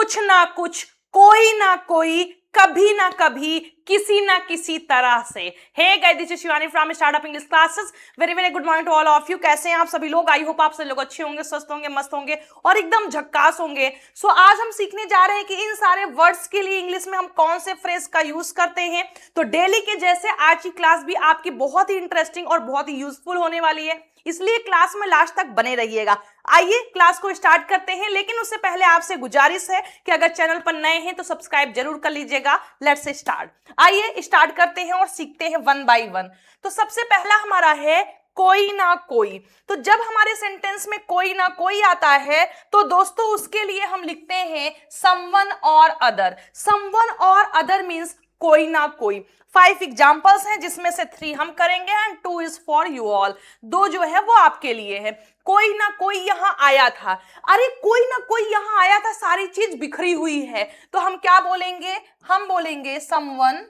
कुछ ना कुछ, कोई ना कोई, कभी ना कभी, किसी ना किसी तरह से। Hey guys, this is Shivani from startup English classes. Very very good morning to all of you. कैसे हैं आप सभी लोग? आई होप आप सभी लोग अच्छे होंगे, स्वस्थ होंगे, मस्त होंगे और एकदम झक्कास होंगे। सो आज हम सीखने जा रहे हैं कि इन सारे वर्ड्स के लिए इंग्लिश में हम कौन से फ्रेज का यूज करते हैं। तो डेली के जैसे आज की क्लास भी आपकी बहुत ही इंटरेस्टिंग और बहुत ही यूजफुल होने वाली है, इसलिए क्लास में लास्ट तक बने रहिएगा। आइए क्लास को स्टार्ट करते हैं, लेकिन उससे पहले आपसे गुजारिश है कि अगर चैनल पर नए हैं तो सब्सक्राइब जरूर कर लीजिएगा। Let's start. आइए स्टार्ट करते हैं और सीखते हैं वन बाय वन। तो सबसे पहला हमारा है कोई ना कोई। तो जब हमारे सेंटेंस में कोई ना कोई आता है तो दोस्तों उसके लिए हम लिखते हैं someone or other. Someone or other means कोई ना कोई। 5 एग्जाम्पल्स हैं जिसमें से 3 हम करेंगे and 2 is for you all. 2 जो है वो आपके लिए है। कोई ना कोई यहां आया था। अरे कोई ना कोई यहां आया था, सारी चीज बिखरी हुई है, तो हम क्या बोलेंगे? हम बोलेंगे someone,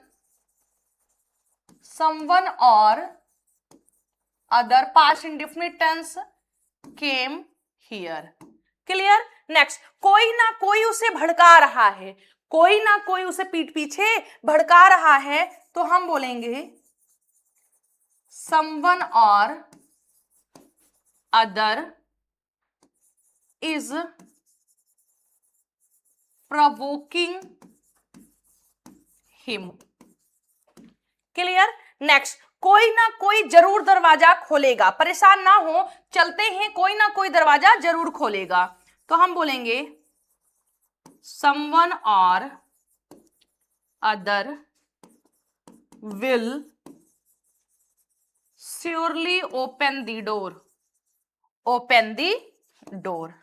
someone or other past indefinite tense came here. Clear? Next, कोई ना कोई उसे भड़का रहा है। कोई ना कोई उसे पीठ पीछे भड़का रहा है, तो हम बोलेंगे someone or other is provoking him। Clear? Next, कोई ना कोई जरूर दरवाजा खोलेगा। परेशान ना हो, चलते हैं, कोई ना कोई दरवाजा जरूर खोलेगा, तो हम बोलेंगे someone or other will surely open the door. Open the door.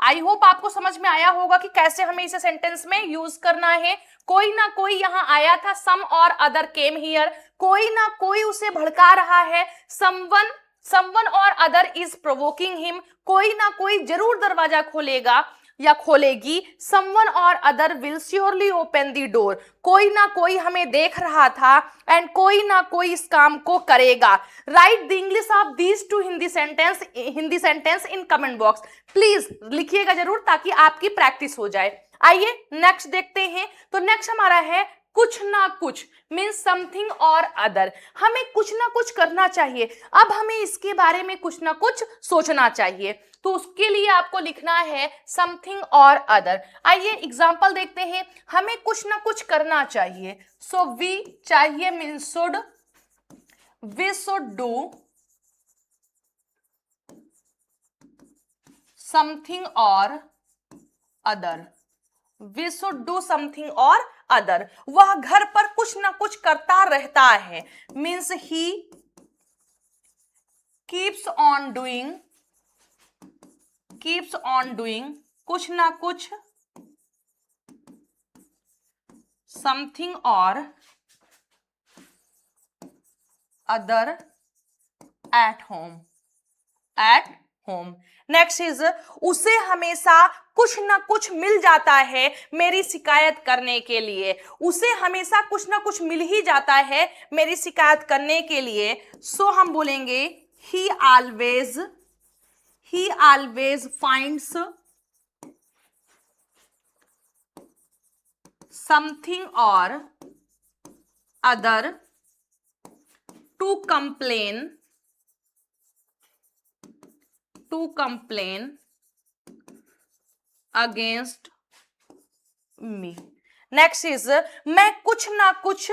I hope आपको समझ में आया होगा कि कैसे हमें इसे सेंटेंस में यूज करना है। कोई ना कोई यहां आया था, सम और अदर केम हियर। कोई ना कोई उसे भड़का रहा है, someone, someone or other is provoking him. कोई ना कोई जरूर दरवाजा खोलेगा या खोलेगी, someone or other will surely open the door. कोई ना कोई हमें देख रहा था एंड कोई ना कोई इस काम को करेगा। Right the English of these two Hindi sentence in comment box. Please लिखिएगा जरूर ताकि आपकी प्रैक्टिस हो जाए। आइए नेक्स्ट देखते हैं। तो नेक्स्ट हमारा है कुछ ना कुछ मीन्स समथिंग और अदर। हमें कुछ ना कुछ करना चाहिए, अब हमें इसके बारे में कुछ ना कुछ सोचना चाहिए, तो उसके लिए आपको लिखना है समथिंग और अदर। आइए एग्जांपल देखते हैं। हमें कुछ ना कुछ करना चाहिए, सो वी चाहिए means should, we should do something और other. We should do something और अदर। वह घर पर कुछ ना कुछ करता रहता है means he keeps on doing कुछ ना कुछ समथिंग और other at home. Next is उसे हमेशा कुछ ना कुछ मिल जाता है मेरी शिकायत करने के लिए। उसे हमेशा कुछ ना कुछ मिल ही जाता है मेरी शिकायत करने के लिए, सो हम बोलेंगे ही ऑलवेज फाइंड्स समथिंग और other to complain against me. Next is मैं कुछ ना कुछ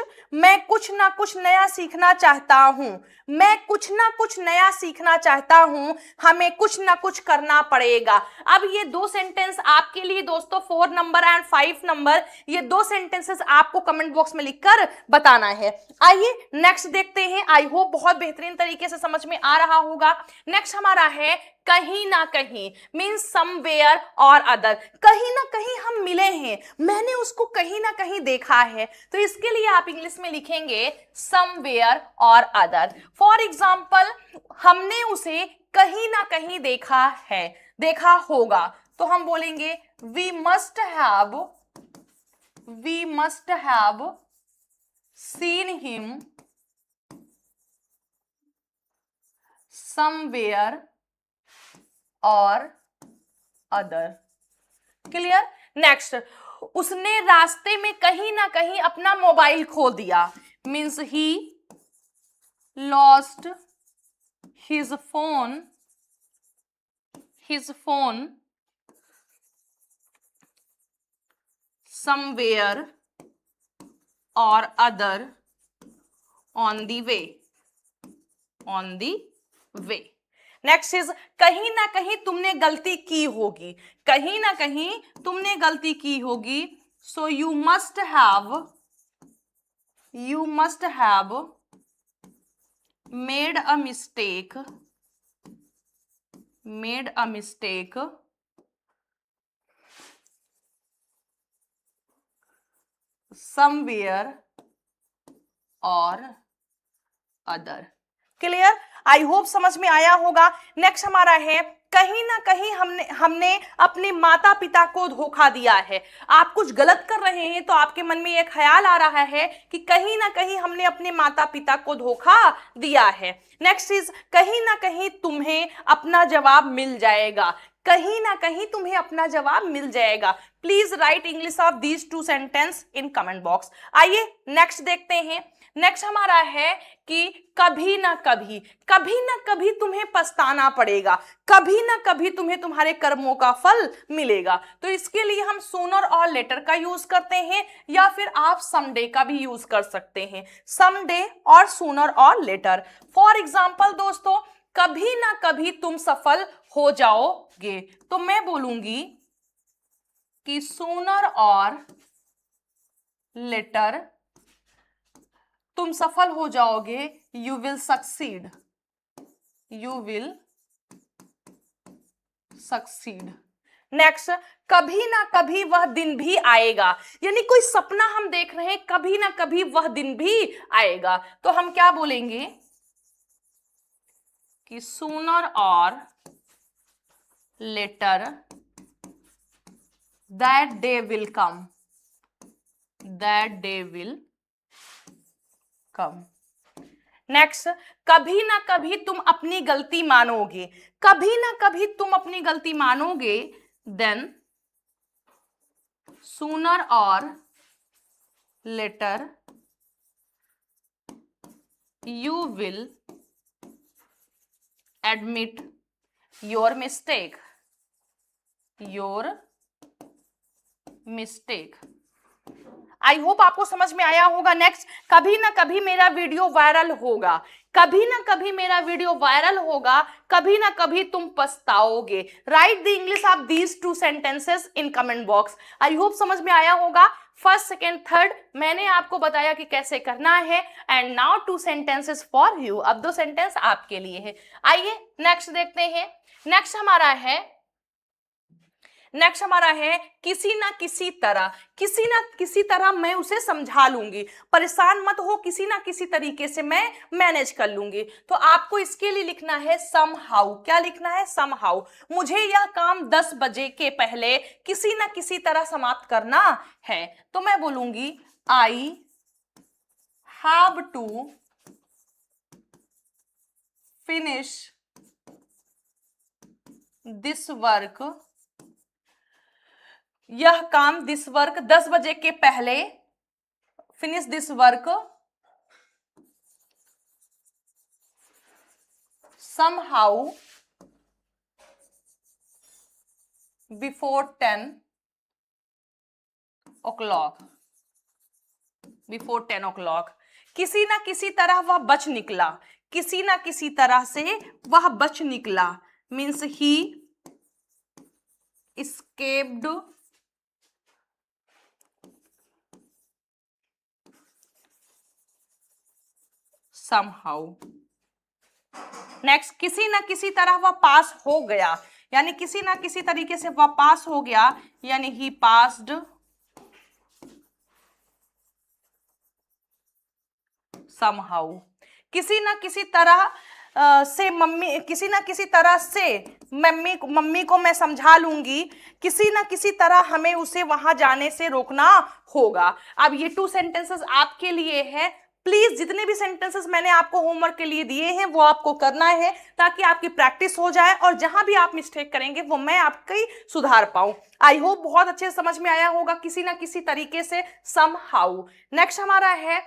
नया सीखना चाहता हूं। मैं कुछ ना कुछ नया सीखना चाहता हूं, हमें कुछ ना कुछ करना पड़ेगा। अब ये 2 सेंटेंस आपके लिए दोस्तों 4 नंबर एंड 5 नंबर, ये 2 सेंटेंसेस आपको कमेंट बॉक्स में लिखकर बताना है। आइए नेक्स्ट देखते हैं। आई होप बहुत बेहतरीन तरीके से समझ में आ रहा होगा। नेक्स्ट हमारा है कहीं ना कहीं मीन्स समवेयर और अदर। कहीं ना कहीं हम मिले हैं, मैंने उसको कहीं ना कहीं देखा है, तो इसके लिए आप इंग्लिश में लिखेंगे somewhere or other. For example, हमने उसे कहीं ना कहीं देखा है, देखा होगा, तो हम बोलेंगे we must have seen him somewhere or other. Clear. Next, उसने रास्ते में कहीं ना कहीं अपना मोबाइल खो दिया, means he lost his phone somewhere or other on the way। Next is कहीं ना कहीं तुमने गलती की होगी, कहीं ना कहीं तुमने गलती की होगी, so you must have made a mistake somewhere or other। Clear, I hope समझ में आया होगा। नेक्स्ट हमारा है कहीं ना कहीं हमने अपने माता पिता को धोखा दिया है। आप कुछ गलत कर रहे हैं तो आपके मन में एक ख्याल आ रहा है कि कहीं ना कहीं हमने अपने माता पिता को धोखा दिया है। नेक्स्ट इज कहीं ना कहीं तुम्हें अपना जवाब मिल जाएगा, कहीं ना कहीं तुम्हें अपना जवाब मिल जाएगा। Please right English of these two sentence in comment box. आइए नेक्स्ट देखते हैं। नेक्स्ट हमारा है कि कभी ना कभी तुम्हें पछताना पड़ेगा, कभी ना कभी तुम्हें तुम्हारे कर्मों का फल मिलेगा। तो इसके लिए हम सूनर और लेटर का यूज करते हैं, या फिर आप समडे का भी यूज कर सकते हैं, समडे और sooner or letter. For example दोस्तों, कभी ना कभी तुम सफल हो जाओगे, तो मैं बोलूंगी कि सूनर और लेटर तुम सफल हो जाओगे, यू विल सक्सीड, नेक्स्ट, कभी ना कभी वह दिन भी आएगा, यानी कोई सपना हम देख रहे हैं, कभी ना कभी वह दिन भी आएगा, तो हम क्या बोलेंगे कि sooner or later that day will come, next, कभी ना कभी तुम अपनी गलती मानोगे, कभी ना कभी तुम अपनी गलती मानोगे, then sooner or later you will admit your mistake, I hope आपको समझ में आया होगा। नेक्स्ट, कभी ना कभी मेरा वीडियो वायरल होगा, कभी ना कभी मेरा वीडियो वायरल होगा, कभी ना कभी तुम पछताओगे। Right the English of these two sentences in comment box. I hope समझ में आया होगा। फर्स्ट, सेकेंड, थर्ड मैंने आपको बताया कि कैसे करना है, and now two sentences for you. अब 2 सेंटेंस आपके लिए है। आइए नेक्स्ट देखते हैं। नेक्स्ट हमारा है किसी ना किसी तरह मैं उसे समझा लूंगी, परेशान मत हो, किसी ना किसी तरीके से मैं मैनेज कर लूंगी। तो आपको इसके लिए लिखना है समहाउ। क्या लिखना है? समहाउ। मुझे यह काम 10 बजे के पहले किसी ना किसी तरह समाप्त करना है, तो मैं बोलूंगी I have to finish this work, यह काम, दिस वर्क 10 बजे के पहले, finish this work somehow before 10 o'clock, किसी ना किसी तरह वह बच निकला, किसी ना किसी तरह से वह बच निकला, means he escaped somehow। Next, किसी ना किसी तरह वह पास हो गया, यानी किसी ना किसी तरीके से वह पास हो गया, यानी ही पास्ड somehow। किसी ना किसी तरह से मम्मी को मैं समझा लूंगी, किसी ना किसी तरह हमें उसे वहां जाने से रोकना होगा। अब ये 2 सेंटेंसेस आपके लिए है। प्लीज जितने भी सेंटेंसेस मैंने आपको होमवर्क के लिए दिए हैं वो आपको करना है, ताकि आपकी प्रैक्टिस हो जाए और जहां भी आप मिस्टेक करेंगे वो मैं आपकी सुधार पाऊं। आई होप बहुत अच्छे से समझ में आया होगा किसी ना किसी तरीके से, सम हाउ। नेक्स्ट हमारा है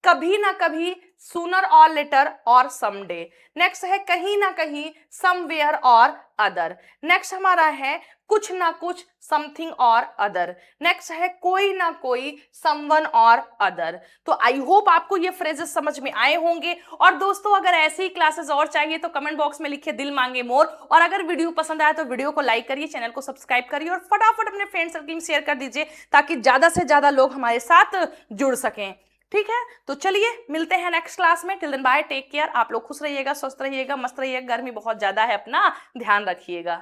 कभी ना कभी, सूनर और लेटर और समडे। नेक्स्ट है कहीं ना कहीं, समवेयर और अदर। नेक्स्ट हमारा है कुछ ना कुछ, समथिंग और अदर। नेक्स्ट है कोई ना कोई, समवन और अदर। तो आई होप आपको ये फ्रेजेस समझ में आए होंगे। और दोस्तों अगर ऐसी ही क्लासेस और चाहिए तो कमेंट बॉक्स में लिखिए दिल मांगे मोर। और अगर वीडियो पसंद आया तो वीडियो को लाइक करिए, चैनल को सब्सक्राइब करिए और फटाफट अपने फ्रेंड सर्कल में शेयर कर दीजिए, ताकि ज्यादा से ज्यादा लोग हमारे साथ जुड़ सकें। ठीक है, तो चलिए मिलते हैं नेक्स्ट क्लास में। Till then bye, take care. आप लोग खुश रहिएगा, स्वस्थ रहिएगा, मस्त रहिएगा। गर्मी बहुत ज्यादा है, अपना ध्यान रखिएगा।